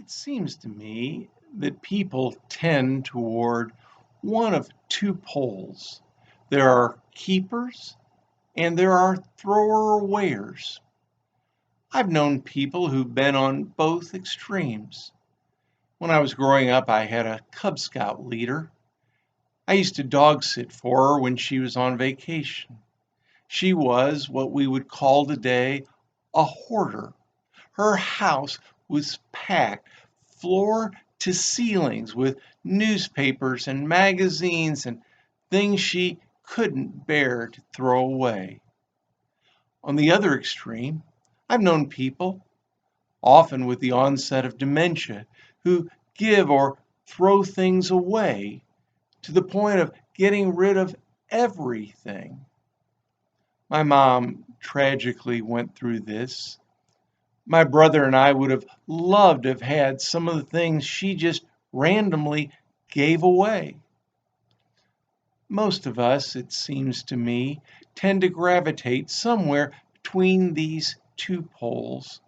It seems to me that people tend toward one of two poles. There are keepers and there are thrower-awayers. I've known people who've been on both extremes. When I was growing up, I had a Cub Scout leader. I used to dog sit for her when she was on vacation. She was what we would call today a hoarder. Her house was packed floor to ceilings with newspapers and magazines and things she couldn't bear to throw away. On the other extreme, I've known people, often with the onset of dementia, who give or throw things away to the point of getting rid of everything. My mom tragically went through this. My brother and I would have loved to have had some of the things she just randomly gave away. Most of us, it seems to me, tend to gravitate somewhere between these two poles.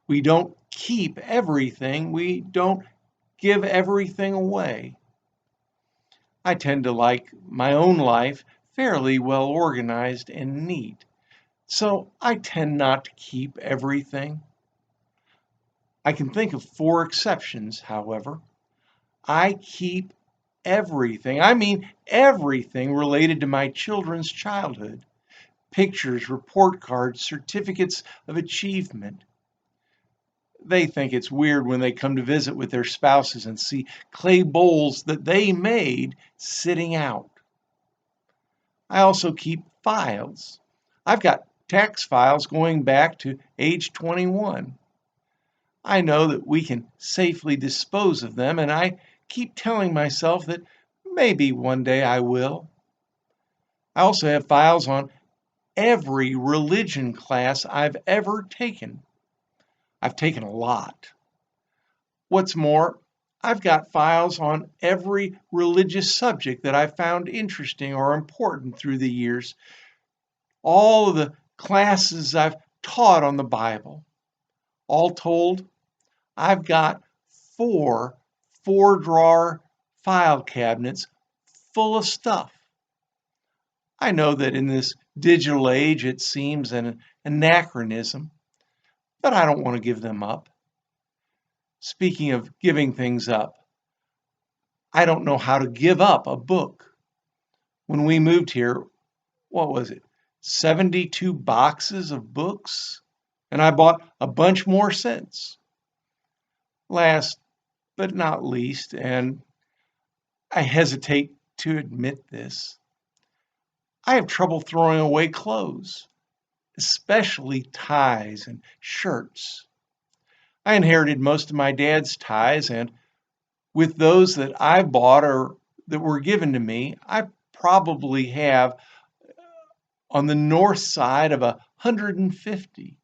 We don't keep everything, we don't give everything away. I tend to like my own life fairly well organized and neat, so I tend not to keep everything. I can think of four exceptions, however. I keep everything, I mean everything related to my children's childhood. Pictures, report cards, certificates of achievement. They think it's weird when they come to visit with their spouses and see clay bowls that they made sitting out. I also keep files. I've got tax files going back to age 21. I know that we can safely dispose of them, and I keep telling myself that maybe one day I will. I also have files on every religion class I've ever taken. I've taken a lot. What's more, I've got files on every religious subject that I've found interesting or important through the years, all of the classes I've taught on the Bible. All told, I've got four-drawer file cabinets full of stuff. I know that in this digital age it seems an anachronism, but I don't want to give them up. Speaking of giving things up, I don't know how to give up a book. When we moved here, what was it? 72 boxes of books? And I bought a bunch more since. Last but not least, and I hesitate to admit this, I have trouble throwing away clothes, especially ties and shirts. I inherited most of my dad's ties, and with those that I bought or that were given to me, I probably have on the north side of 150.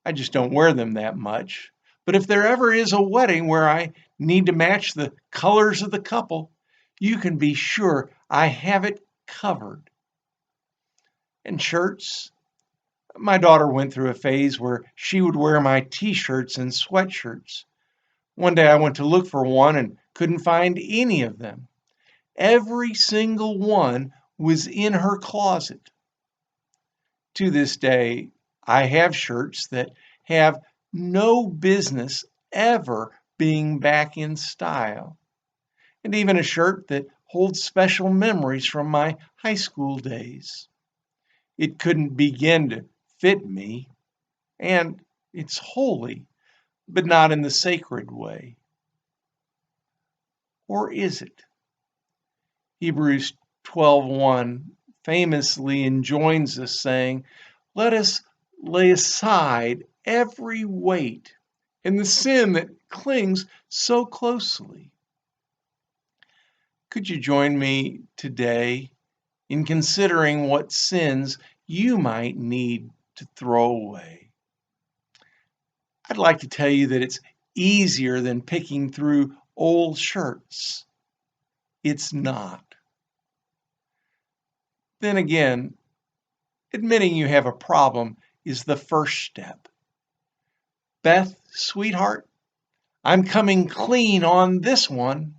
I just don't wear them that much. But if there ever is a wedding where I need to match the colors of the couple, you can be sure I have it covered. And shirts, my daughter went through a phase where she would wear my t-shirts and sweatshirts. One day I went to look for one and couldn't find any of them. Every single one was in her closet. To this day, I have shirts that have no business ever being back in style, and even a shirt that holds special memories from my high school days. It couldn't begin to fit me, and it's holy, but not in the sacred way. Or is it? Hebrews 12:1 famously enjoins us, saying, "Let us lay aside every weight and the sin that clings so closely." Could you join me today in considering what sins you might need to throw away? I'd like to tell you that it's easier than picking through old shirts. It's not. Then again, admitting you have a problem is the first step. Beth, sweetheart, I'm coming clean on this one.